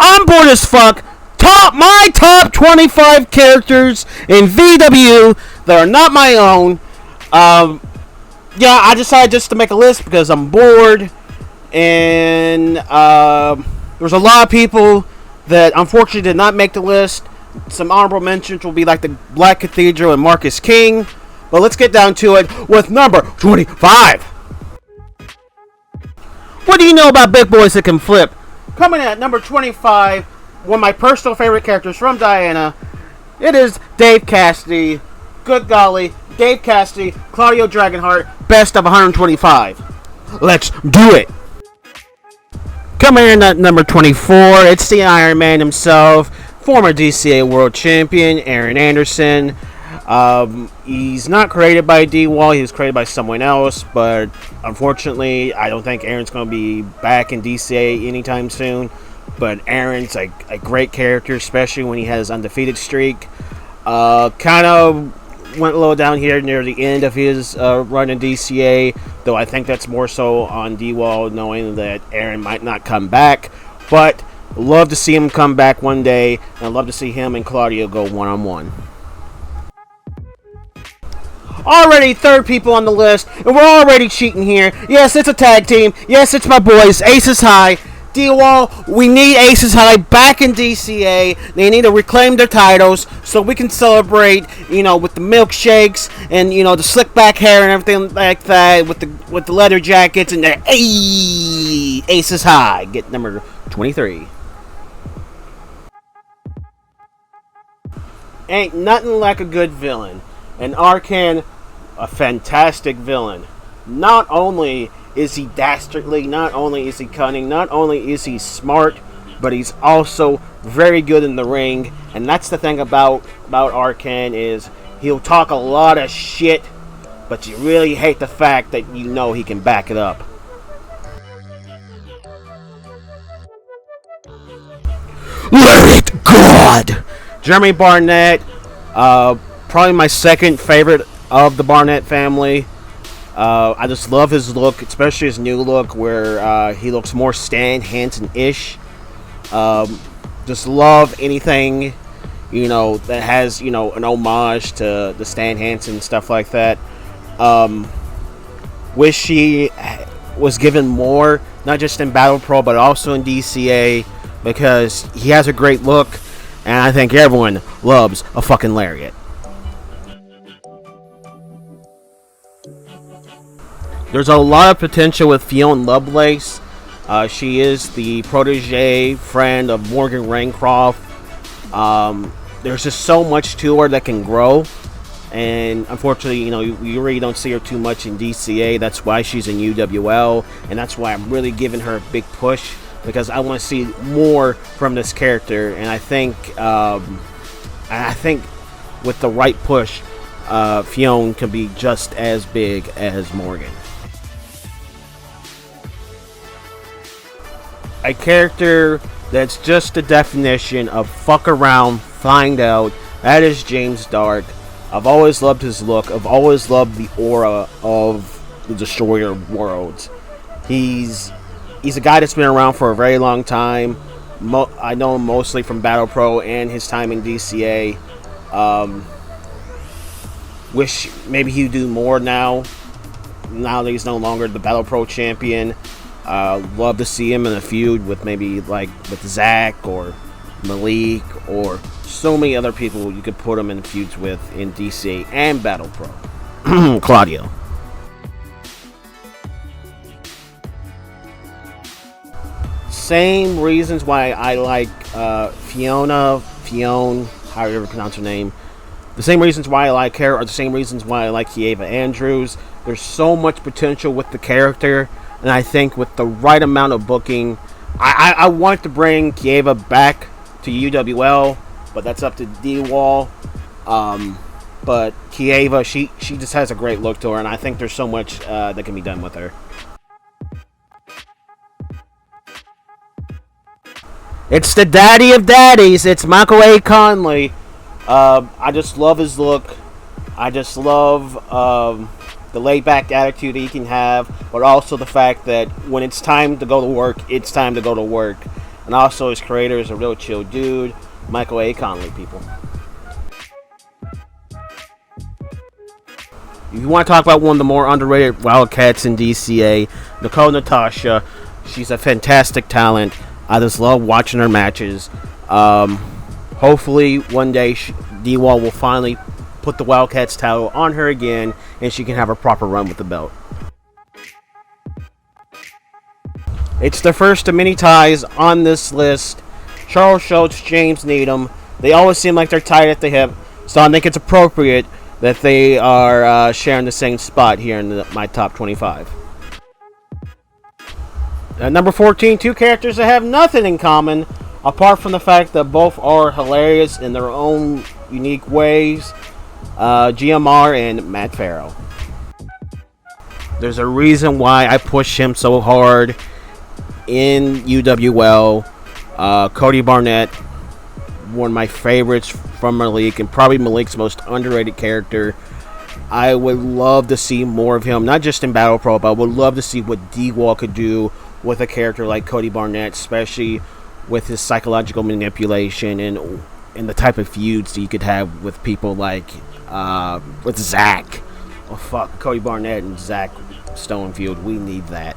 I'm bored as fuck. My top 25 characters in VW that are not my own. Yeah, I decided just to make a list because I'm bored, and there's a lot of people that unfortunately did not make the list. Some honorable mentions will be like the Black Cathedral and Marcus King, but let's get down to it with number 25. What do you know about big boys that can flip? Coming in at number 25, one of my personal favorite characters from Diana, it is Dave Cassidy. Good golly, Dave Cassidy, Claudio Dragonheart, best of 125. Let's do it. Coming in at number 24, it's the Iron Man himself, former DCA World Champion, Aaron Anderson. He's not created by D-Wall, he was created by someone else, but unfortunately, I don't think Aaron's going to be back in DCA anytime soon. But Aaron's a great character, especially when he has undefeated streak. Kind of went a little down here near the end of his run in DCA, though I think that's more so on D-Wall, knowing that Aaron might not come back. But love to see him come back one day, and I'd love to see him and Claudio go one-on-one. Already third people on the list, and we're already cheating here. Yes, it's a tag team. Yes, it's my boys, Aces High. D-Wall, we need Aces High back in DCA. They need to reclaim their titles so we can celebrate, with the milkshakes and, the slick back hair and everything like that, with the leather jackets and the Aces High. Get number 23. Ain't nothing like a good villain. And Arkan, a fantastic villain. Not only is he dastardly, not only is he cunning, not only is he smart, but he's also very good in the ring. And that's the thing about Arkan, is he'll talk a lot of shit, but you really hate the fact that he can back it up. Let it God! Jeremy Barnett, probably my second favorite of the Barnett family. I just love his look, especially his new look where he looks more Stan Hansen-ish. Just love anything, that has, an homage to the Stan Hansen, stuff like that. Wish he was given more, not just in Battle Pro, but also in DCA, because he has a great look, and I think everyone loves a fucking lariat. There's a lot of potential with Fiona Lovelace. She is the protege friend of Morgan Rayncroft. There's just so much to her that can grow. And unfortunately, you really don't see her too much in DCA. That's why she's in UWL. And that's why I'm really giving her a big push, because I want to see more from this character. And I think with the right push, Fiona can be just as big as Morgan. A character that's just the definition of fuck around, find out. That is James Dark. I've always loved his look. I've always loved the aura of the Destroyer of Worlds. He's a guy that's been around for a very long time. I know him mostly from Battle Pro and his time in DCA. Wish maybe he'd do more now that he's no longer the Battle Pro champion. Love to see him in a feud with maybe like with Zach or Malik or so many other people you could put him in feuds with in DCA and Battle Pro. Claudio. Same reasons why I like Fiona, however you pronounce her name. The same reasons why I like her are the same reasons why I like Kieva Andrews. There's so much potential with the character. And I think with the right amount of booking, I want to bring Kieva back to UWL, but that's up to D-Wall. But Kieva, she just has a great look to her, and I think there's so much that can be done with her. It's the daddy of daddies. It's Michael A. Conley. I just love his look. I just love the laid-back attitude he can have, but also the fact that when it's time to go to work, it's time to go to work. and also his creator is a real chill dude, Michael A. Conley, people. If you want to talk about one of the more underrated Wildcats in DCA, Nicole Natasha, she's a fantastic talent. I just love watching her matches. Hopefully, one day, D-Wall will finally put the Wildcats title on her again, and she can have a proper run with the belt. It's the first of many ties on this list. Charles Schultz, James Needham, they always seem like they're tied at the hip, so I think it's appropriate that they are sharing the same spot here in my top 25. At number 14, two characters that have nothing in common, apart from the fact that both are hilarious in their own unique ways. GMR and Matt Farrell. There's a reason why I push him so hard in UWL. Cody Barnett, one of my favorites from Malik, and probably Malik's most underrated character. I would love to see more of him, not just in Battle Pro, but I would love to see what D-Wall could do with a character like Cody Barnett, especially with his psychological manipulation and the type of feuds he could have with people like with Zach. Oh fuck, Cody Barnett and Zach Stone feud. We need that.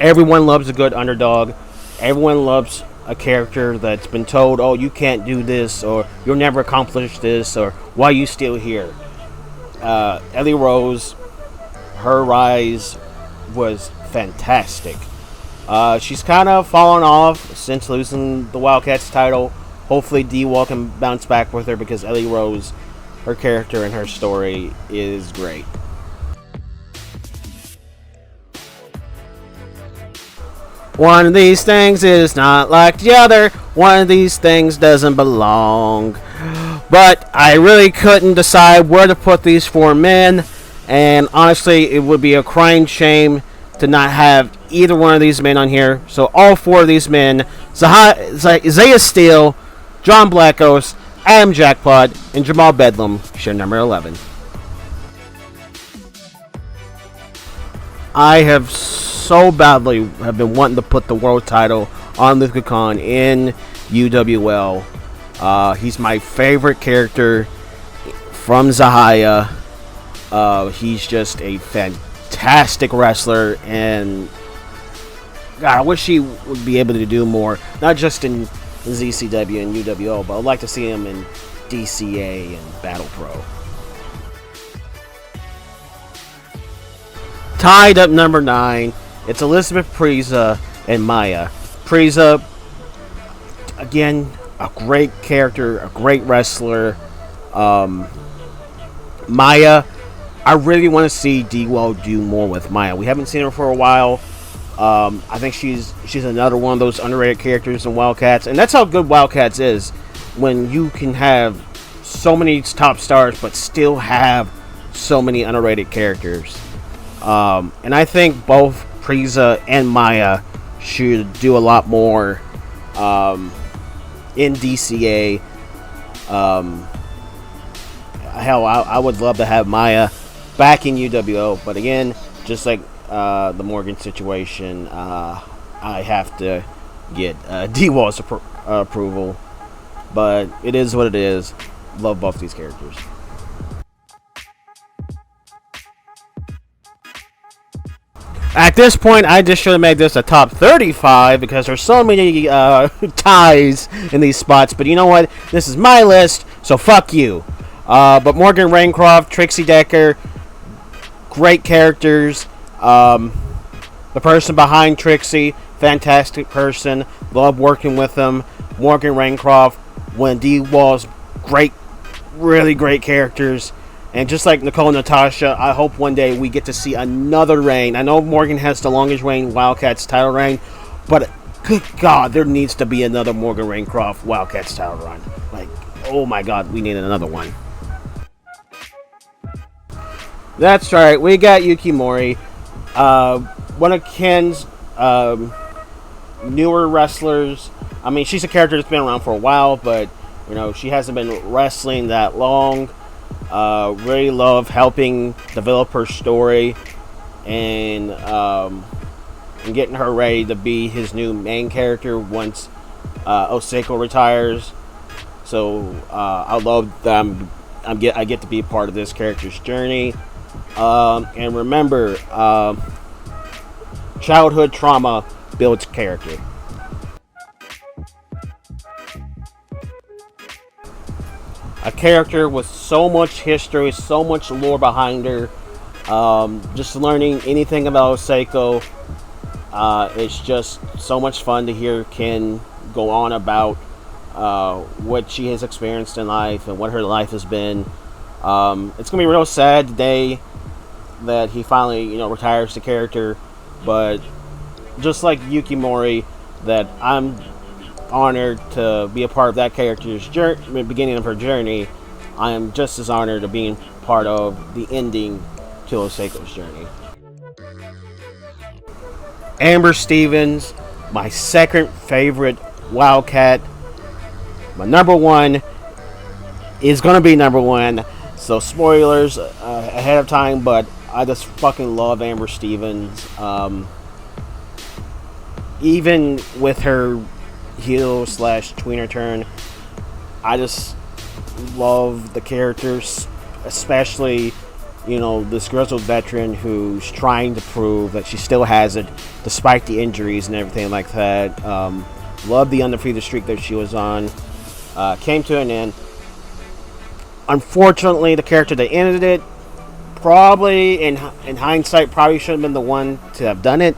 Everyone loves a good underdog. Everyone loves a character that's been told, oh, you can't do this, or you'll never accomplish this, or why are you still here? Ellie Rose, her rise was fantastic. She's kind of fallen off since losing the Wildcats title. Hopefully D-Wall can bounce back with her, because Ellie Rose, her character and her story is great. One of these things is not like the other. One of these things doesn't belong. But I really couldn't decide where to put these four men. And honestly, it would be a crying shame to not have either one of these men on here. So all four of these men, Isaiah Steele, John Blackos, Adam Jackpot, and Jamal Bedlam, share number 11. I have so badly have been wanting to put the world title on Luka Khan in UWL. He's my favorite character from Zahaya. He's just a fantastic wrestler, and God, I wish he would be able to do more, not just in ZCW and UWL, but I'd like to see him in DCA and Battle Pro. Tied up number 9, it's Elizabeth Priza and Maya. Priza, again, a great character, a great wrestler. Maya, I really want to see D-Wall do more with Maya. We haven't seen her for a while. I think she's another one of those underrated characters in Wildcats, and that's how good Wildcats is, when you can have so many top stars but still have so many underrated characters. And I think both Priza and Maya should do a lot more in DCA. Hell, I would love to have Maya back in UWO, but again, just like the Morgan situation, I have to get D-Wall's approval, but it is what it is. Love both these characters. At this point, I just should have made this a top 35 because there's so many ties in these spots. But you know what? This is my list, so fuck you. But Morgan Raincroft, Trixie Decker, great characters. The person behind Trixie, fantastic person. Love working with them. Morgan Raincroft, one of D-Wall's great, really great characters. And just like Nicole Natasha, I hope one day we get to see another reign. I know Morgan has the longest reign Wildcats title reign, but good God, there needs to be another Morgan Raincroft Wildcats title run. Like, oh my God, we need another one. That's right, we got Yuki Mori, one of Ken's newer wrestlers. I mean, she's a character that's been around for a while, but you know, she hasn't been wrestling that long. Really love helping develop her story, and getting her ready to be his new main character once Oseko retires. So I love that I get to be a part of this character's journey. And remember, childhood trauma builds character. A character with so much history, so much lore behind her. Just learning anything about Oseko, it's just so much fun to hear Ken go on about what she has experienced in life and what her life has been. It's gonna be real sad the day that he finally, retires the character. But just like Yukimori, that I'm honored to be a part of that character's journey, beginning of her journey. I am just as honored to being part of the ending to Oseko's journey. Amber Stevens, my second favorite Wildcat. My number one is going to be number one. So spoilers ahead of time, but I just fucking love Amber Stevens. Even with her heel / tweener turn, I just love the characters, especially this grizzled veteran who's trying to prove that she still has it despite the injuries and everything like that. Love the undefeated streak that she was on. Came to an end. Unfortunately, the character that ended it, probably in hindsight, probably should have been the one to have done it,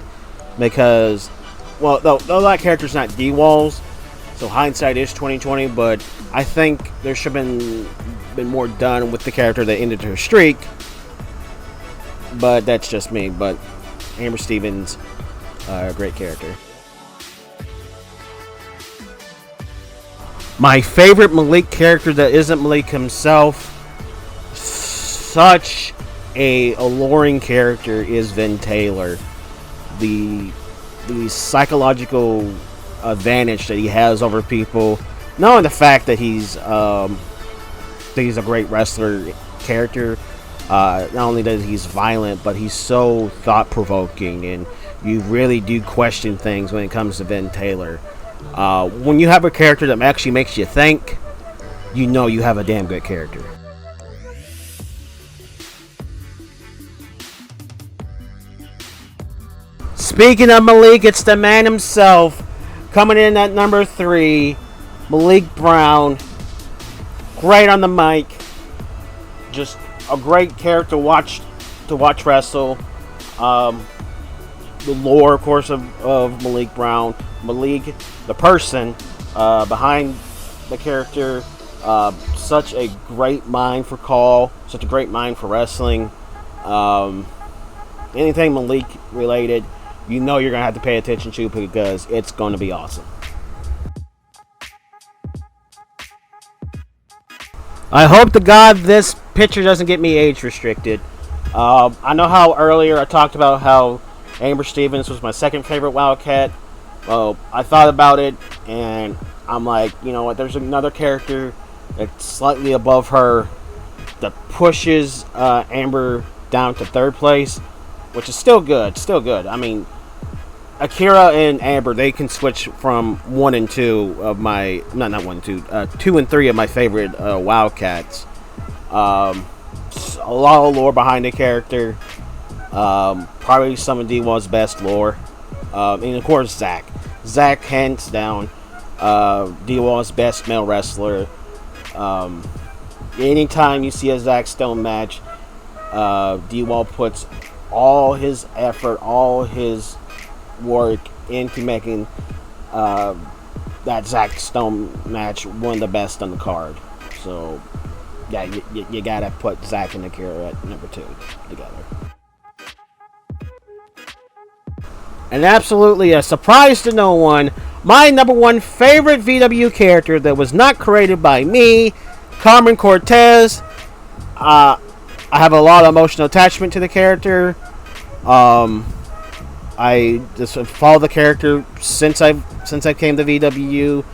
because, well, though that character's not D-Walls, so hindsight is 2020. But I think there should have been more done with the character that ended her streak. But that's just me. But Amber Stevens, great character. My favorite Malik character that isn't Malik himself, such a alluring character, is Vin Taylor. The psychological advantage that he has over people, not only the fact that he's a great wrestler character, not only that he's violent, but he's so thought-provoking, and you really do question things when it comes to Vin Taylor. When you have a character that actually makes you think, you have a damn good character. Speaking of Malik, it's the man himself, coming in at number 3, Malik Brown. Great on the mic, just a great character to watch wrestle. The lore, of course, of Malik Brown. Malik, the person behind the character, such a great mind for CAW, such a great mind for wrestling. Anything Malik related, you're going to have to pay attention to, because it's going to be awesome. I hope to God this picture doesn't get me age restricted. I know how earlier I talked about how Amber Stevens was my second favorite Wildcat. Well, I thought about it, and I'm like, you know what, there's another character that's slightly above her that pushes Amber down to third place, which is still good. I mean, Akira and Amber, they can switch from 1 and 2 of my, not 1 and 2, 2 and 3 of my favorite Wildcats. A lot of lore behind the character. Probably some of D1's best lore. And of course, Zach. Zach, hands down, D1's best male wrestler. Anytime you see a Zach Stone match, D1 puts all his effort, all his work into making that Zach Stone match one of the best on the card. So, yeah, you gotta put Zach and Akira at number 2 together. And absolutely a surprise to no one, my number 1 favorite VW character that was not created by me, Carmen Cortez. I have a lot of emotional attachment to the character. I just followed the character since I came to VW.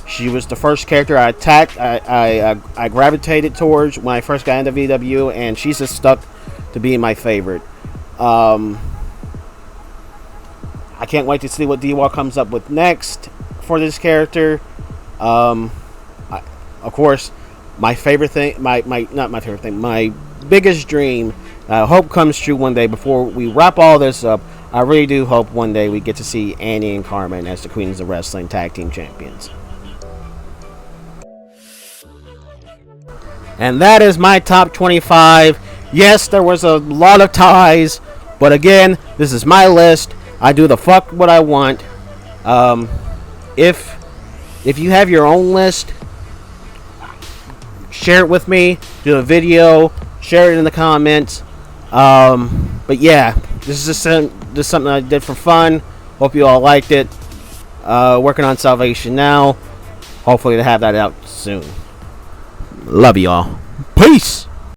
She was the first character I attacked. I gravitated towards when I first got into VW, and she's just stuck to being my favorite. I can't wait to see what DWAL comes up with next for this character. Of course, my favorite thing, not my favorite thing, my biggest dream, I hope comes true one day. Before we wrap all this up, I really do hope one day we get to see Annie and Carmen as the Queens of Wrestling Tag Team Champions. And that is my top 25. Yes, there was a lot of ties, but again, this is my list. I do the fuck what I want. If you have your own list, share it with me. Do a video. Share it in the comments. But yeah, this is just something I did for fun. Hope you all liked it. Working on Salvation now. Hopefully to have that out soon. Love y'all. Peace.